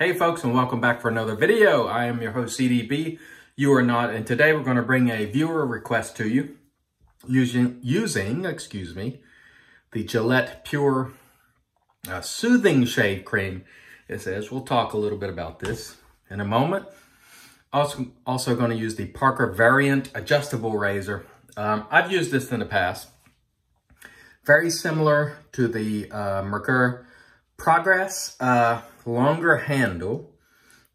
Hey folks, and welcome back for another video. I am your host CDB. You are not, and today we're going to bring a viewer request to you using the Gillette Pure Soothing Shave Cream. It says we'll talk a little bit about this in a moment. Also going to use the Parker Variant adjustable razor. I've used this in the past. Very similar to the Merkur Progress. Longer handle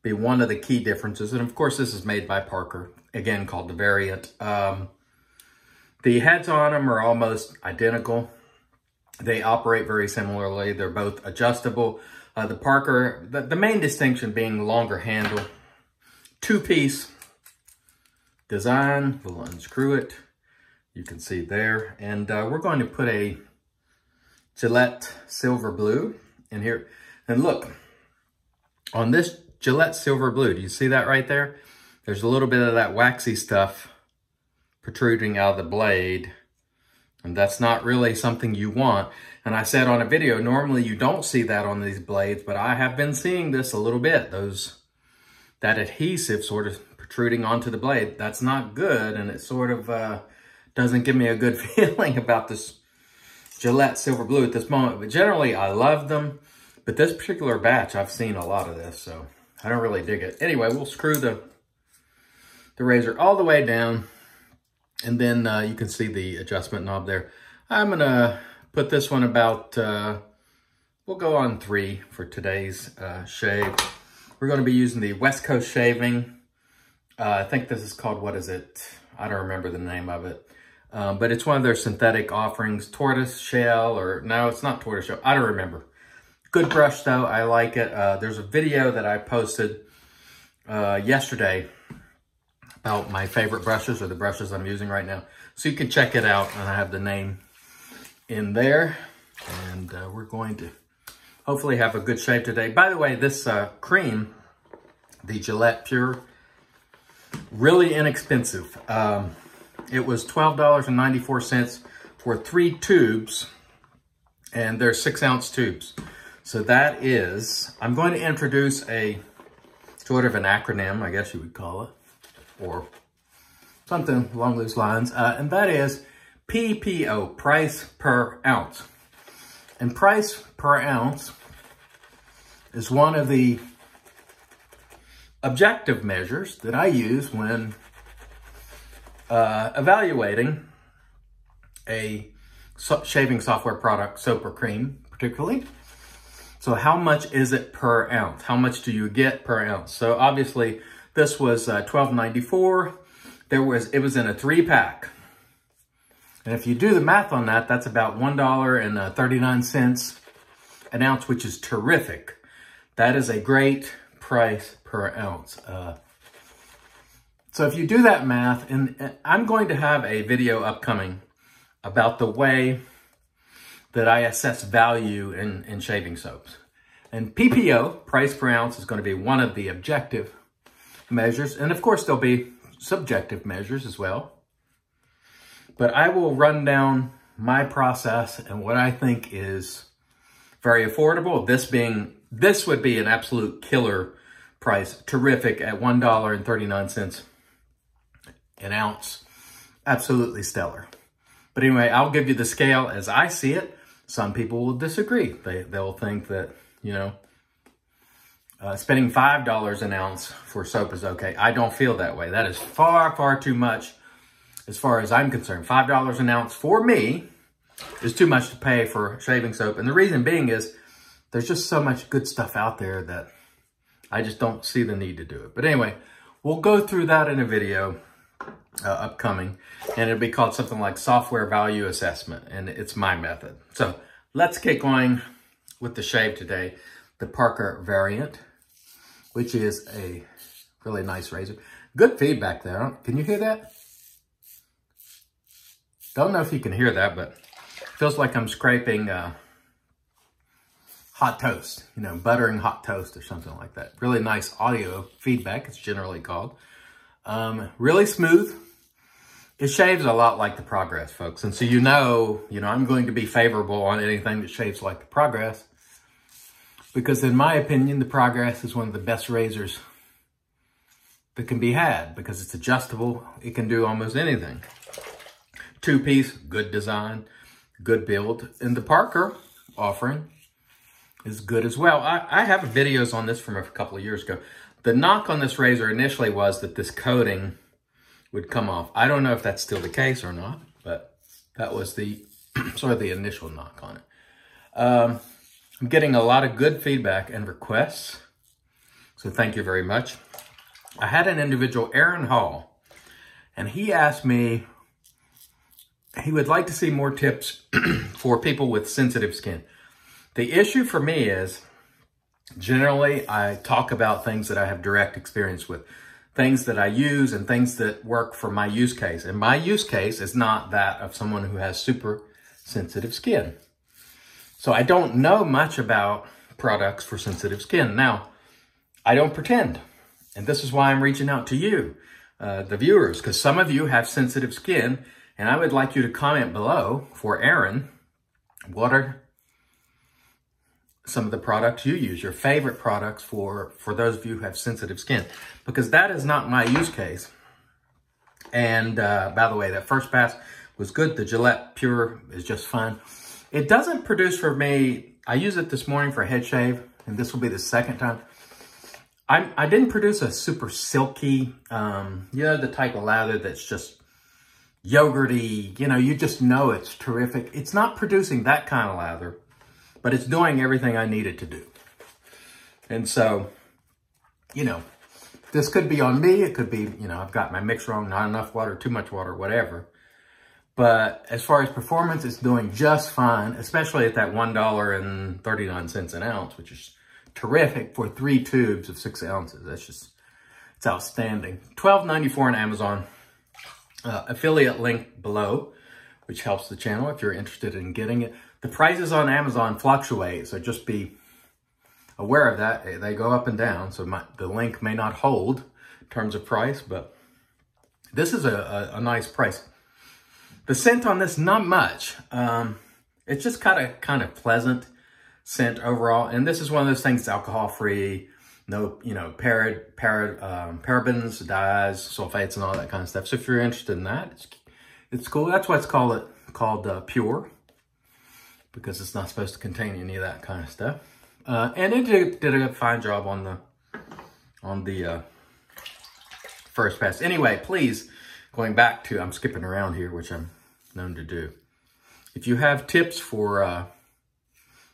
be one of the key differences. And of course, this is made by Parker, again, called the Variant. The heads on them are almost identical. They operate very similarly. They're both adjustable. The Parker, the main distinction being longer handle, two-piece design. We'll unscrew it. You can see there. And we're going to put a Gillette Silver Blue in here. And look, on this Gillette Silver Blue, do you see that right there? There's a little bit of that waxy stuff protruding out of the blade. And that's not really something you want. And I said on a video, normally you don't see that on these blades, but I have been seeing this a little bit. That adhesive sort of protruding onto the blade. That's not good, and it sort of doesn't give me a good feeling about this Gillette Silver Blue at this moment. But generally, I love them. But this particular batch, I've seen a lot of this, so I don't really dig it. Anyway, we'll screw the razor all the way down, and then you can see the adjustment knob there. I'm going to put this one about, we'll go on 3 for today's shave. We're going to be using the West Coast Shaving. I think this is called, what is it? I don't remember the name of it. But it's one of their synthetic offerings, tortoise shell, or no, it's not tortoise shell. I don't remember. Good brush though, I like it. There's a video that I posted yesterday about my favorite brushes, or the brushes I'm using right now. So you can check it out, and I have the name in there. And we're going to hopefully have a good shave today. By the way, this cream, the Gillette Pure, really inexpensive. It was $12.94 for 3 tubes, and they're 6-ounce tubes. So that is, I'm going to introduce a sort of an acronym, I guess you would call it, or something along those lines, and that is PPO, price per ounce. And price per ounce is one of the objective measures that I use when evaluating a shaving software product, soap or cream particularly. So how much is it per ounce? How much do you get per ounce? So obviously this was $12.94. It was in a 3-pack. And if you do the math on that, that's about $1.39 an ounce, which is terrific. That is a great price per ounce. So if you do that math, and I'm going to have a video upcoming about the way that I assess value in shaving soaps. And PPO, price per ounce, is going to be one of the objective measures. And of course, there'll be subjective measures as well. But I will run down my process and what I think is very affordable. This would be an absolute killer price. Terrific at $1.39 an ounce. Absolutely stellar. But anyway, I'll give you the scale as I see it. Some people will disagree. They'll think that, you know, spending $5 an ounce for soap is okay. I don't feel that way. That is far, far too much as far as I'm concerned. $5 an ounce for me is too much to pay for shaving soap. And the reason being is there's just so much good stuff out there that I just don't see the need to do it. But anyway, we'll go through that in a video upcoming, and it'll be called something like Software Value Assessment, and it's my method. So let's get going with the shave today. The Parker Variant, which is a really nice razor. Good feedback there. Can you hear that? Don't know if you can hear that, but it feels like I'm scraping hot toast, you know, buttering hot toast or something like that. Really nice audio feedback, it's generally called. Really smooth. It shaves a lot like the Progress, folks. And so you know, I'm going to be favorable on anything that shaves like the Progress, because in my opinion, the Progress is one of the best razors that can be had because it's adjustable. It can do almost anything. 2-piece, good design, good build. And the Parker offering is good as well. I have videos on this from a couple of years ago. The knock on this razor initially was that this coating would come off. I don't know if that's still the case or not, but that was the sort of the initial knock on it. I'm getting a lot of good feedback and requests, so thank you very much. I had an individual, Aaron Hall, and he asked me, he would like to see more tips for people with sensitive skin. The issue for me is, generally, I talk about things that I have direct experience with, things that I use and things that work for my use case. And my use case is not that of someone who has super sensitive skin. So I don't know much about products for sensitive skin. Now, I don't pretend. And this is why I'm reaching out to you, the viewers, because some of you have sensitive skin, and I would like you to comment below for Aaron, what are some of the products you use, your favorite products for those of you who have sensitive skin, because that is not my use case. And by the way, that first pass was good. The Gillette Pure is just fine. It doesn't produce for me, I used it this morning for a head shave, and this will be the second time. I didn't produce a super silky, you know, the type of lather that's just yogurty, you know, you just know it's terrific. It's not producing that kind of lather, but it's doing everything I need it to do. And so, you know, this could be on me. It could be, you know, I've got my mix wrong, not enough water, too much water, whatever. But as far as performance, it's doing just fine, especially at that $1.39 an ounce, which is terrific for 3 tubes of 6 ounces. That's just, it's outstanding. $12.94 on Amazon. Affiliate link below, which helps the channel if you're interested in getting it. The prices on Amazon fluctuate, so just be aware of that. They go up and down, so the link may not hold in terms of price, but this is a nice price. The scent on this, not much. It's just kind of pleasant scent overall, and this is one of those things that's alcohol-free, no, you know, parabens, dyes, sulfates, and all that kind of stuff. So if you're interested in that, it's cool. That's why it's called pure, because it's not supposed to contain any of that kind of stuff. And it did a fine job on the first pass. Anyway, please, going back to, I'm skipping around here, which I'm known to do. If you have tips for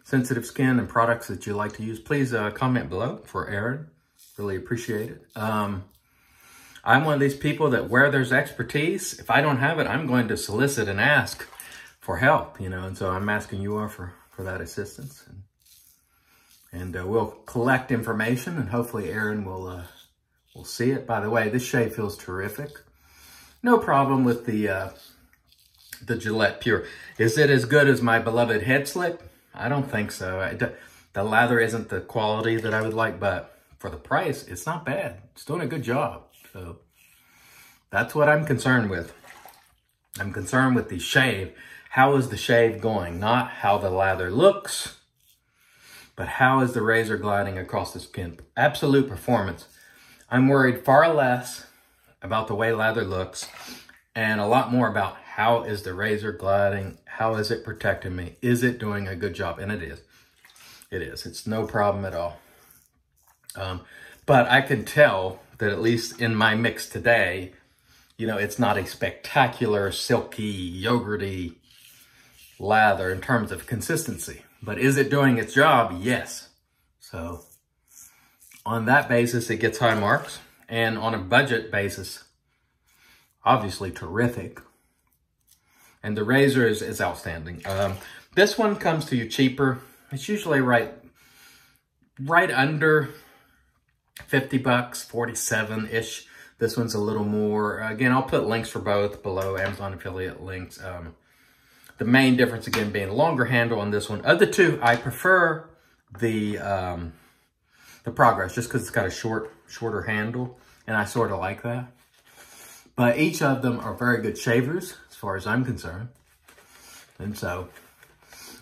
sensitive skin and products that you like to use, please comment below for Aaron. Really appreciate it. I'm one of these people that where there's expertise, if I don't have it, I'm going to solicit and ask for help, you know, and so I'm asking you all for that assistance. And we'll collect information, and hopefully Aaron will see it. By the way, this shave feels terrific. No problem with the Gillette Pure. Is it as good as my beloved head slick? I don't think so. The lather isn't the quality that I would like, but for the price, it's not bad. It's doing a good job. So that's what I'm concerned with. I'm concerned with the shave. How is the shave going? Not how the lather looks, but how is the razor gliding across the skin? Absolute performance. I'm worried far less about the way lather looks and a lot more about how is the razor gliding? How is it protecting me? Is it doing a good job? And it is. It is. It's no problem at all. But I can tell that at least in my mix today, you know, it's not a spectacular, silky, yogurty lather in terms of consistency. But is it doing its job? Yes. So on that basis, it gets high marks. And on a budget basis, obviously terrific. And the razor is outstanding. This one comes to you cheaper. It's usually right under 50 bucks, 47-ish. This one's a little more. Again, I'll put links for both below, Amazon affiliate links. The main difference, again, being a longer handle on this one. Of the two, I prefer the Progress, just because it's got a shorter handle, and I sort of like that. But each of them are very good shavers, as far as I'm concerned. And so,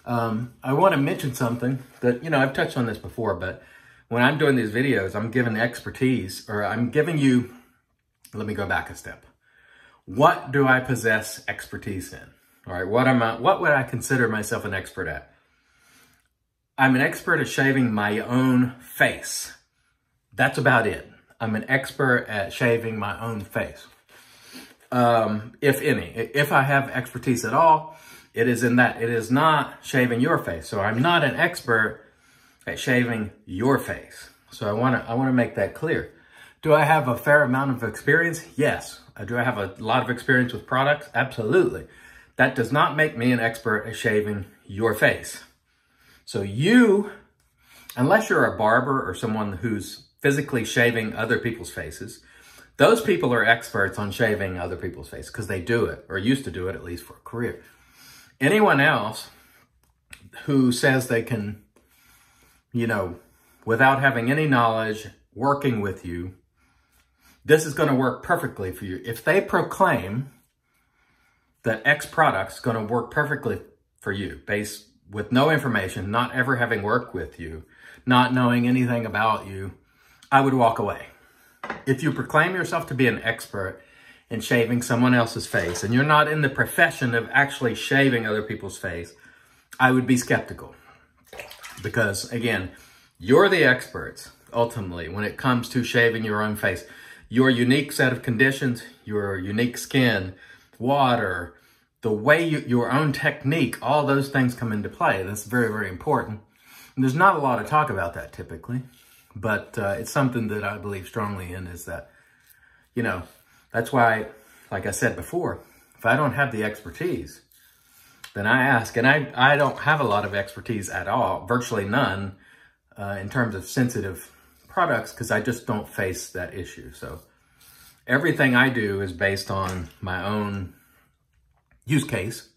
I want to mention something that, I've touched on this before, but when I'm doing these videos, I'm giving expertise, or I'm giving you, let me go back a step. What do I possess expertise in? All right, what would I consider myself an expert at? I'm an expert at shaving my own face. That's about it. I'm an expert at shaving my own face. If any. If I have expertise at all, it is in that. It is not shaving your face. So I'm not an expert at shaving your face. So I want to make that clear. Do I have a fair amount of experience? Yes. Do I have a lot of experience with products? Absolutely. That does not make me an expert at shaving your face. So you, unless you're a barber or someone who's physically shaving other people's faces, those people are experts on shaving other people's faces because they do it, or used to do it, at least for a career. Anyone else who says they can, without having any knowledge, working with you, this is going to work perfectly for you. If they proclaim that X product's going to work perfectly for you, based with no information, not ever having worked with you, not knowing anything about you, I would walk away. If you proclaim yourself to be an expert in shaving someone else's face, and you're not in the profession of actually shaving other people's face, I would be skeptical. Because, again, you're the experts, ultimately, when it comes to shaving your own face. Your unique set of conditions, your unique skin, water, the way your own technique, all those things come into play. That's very, very important. And there's not a lot of talk about that typically, but it's something that I believe strongly in, is that, that's why, like I said before, if I don't have the expertise, then I ask, and I don't have a lot of expertise at all, virtually none, in terms of sensitive products, because I just don't face that issue. So everything I do is based on my own use case.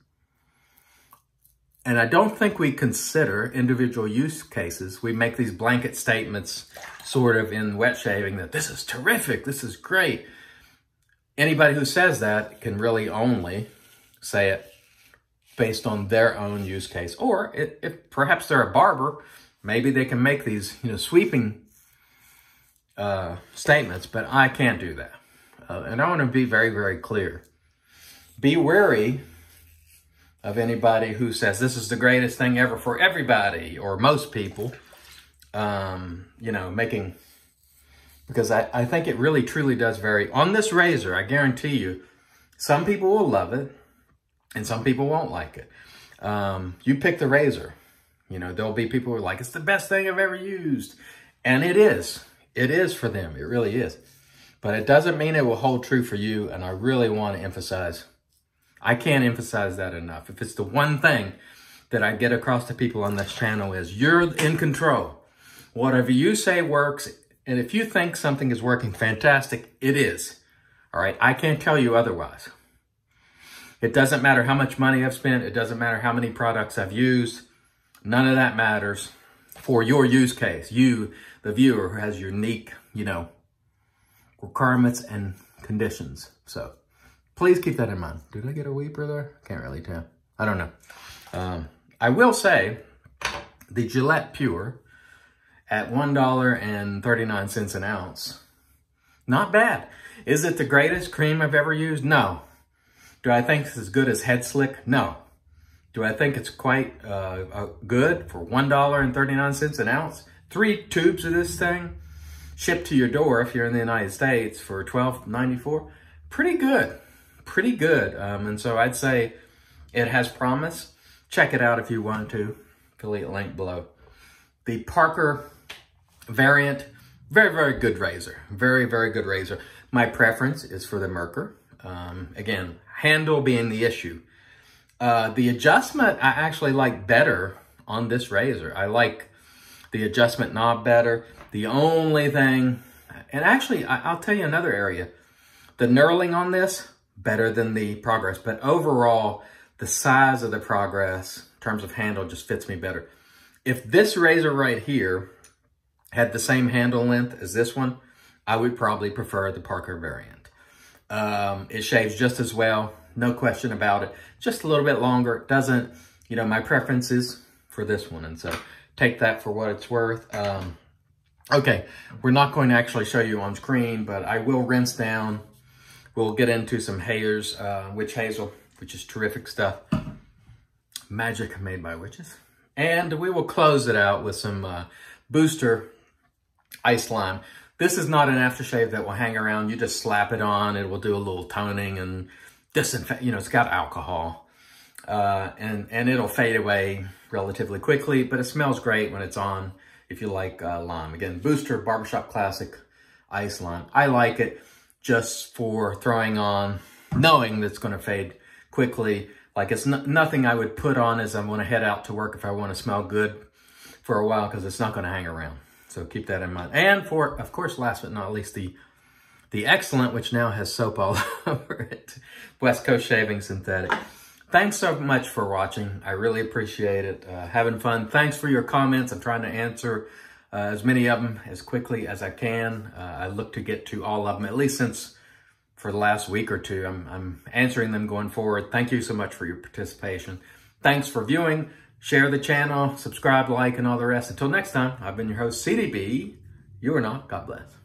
And I don't think we consider individual use cases. We make these blanket statements sort of in wet shaving that this is terrific, this is great. Anybody who says that can really only say it based on their own use case. Or if perhaps they're a barber, maybe they can make these sweeping statements, but I can't do that. And I want to be very, very clear. Be wary of anybody who says this is the greatest thing ever for everybody, or most people, because I think it really, truly does vary. On this razor, I guarantee you, some people will love it and some people won't like it. You pick the razor. There'll be people who are like, it's the best thing I've ever used. And it is. It is for them. It really is. But it doesn't mean it will hold true for you. And I really want to emphasize, I can't emphasize that enough. If it's the one thing that I get across to people on this channel is you're in control. Whatever you say works. And if you think something is working fantastic, it is. All right. I can't tell you otherwise. It doesn't matter how much money I've spent. It doesn't matter how many products I've used. None of that matters for your use case. You, the viewer, who has unique, requirements and conditions. So please keep that in mind. Did I get a weeper there? Can't really tell. I don't know. I will say the Gillette Pure at $1.39 an ounce. Not bad. Is it the greatest cream I've ever used? No. Do I think it's as good as Head Slick? No. Do I think it's quite good for $1.39 an ounce? 3 tubes of this thing shipped to your door if you're in the United States for $12.94. Pretty good. Pretty good. And so I'd say it has promise. Check it out if you want to. Affiliate link below. The Parker variant, very, very good razor. Very, very good razor. My preference is for the Merkur. Again, handle being the issue. The adjustment I actually like better on this razor. I like the adjustment knob better. The only thing, and actually I'll tell you another area. The knurling on this, better than the Progress. But overall, the size of the Progress in terms of handle just fits me better. If this razor right here had the same handle length as this one, I would probably prefer the Parker variant. It shaves just as well, no question about it. Just a little bit longer. It doesn't you know, my preference is for this one. And so take that for what it's worth. Okay, we're not going to actually show you on screen, but I will rinse down. We'll get into some Hayers, witch hazel, which is terrific stuff. Magic made by witches. And we will close it out with some Booster Ice Lime. This is not an aftershave that will hang around. You just slap it on. It will do a little toning and disinfect. You know, it's got alcohol. And it'll fade away relatively quickly, but it smells great when it's on if you like lime. Again, Booster Barbershop Classic Ice Lime. I like it just for throwing on, knowing that it's going to fade quickly. Like it's nothing I would put on as I'm going to head out to work if I want to smell good for a while, because it's not going to hang around. So keep that in mind. And for, of course, last but not least, the Excellent, which now has soap all over it. West Coast Shaving Synthetic. Thanks so much for watching. I really appreciate it. Having fun. Thanks for your comments. I'm trying to answer as many of them as quickly as I can. I look to get to all of them, at least since for the last week or two, I'm answering them going forward. Thank you so much for your participation. Thanks for viewing. Share the channel, subscribe, like, and all the rest. Until next time, I've been your host, CDB. You are not. God bless.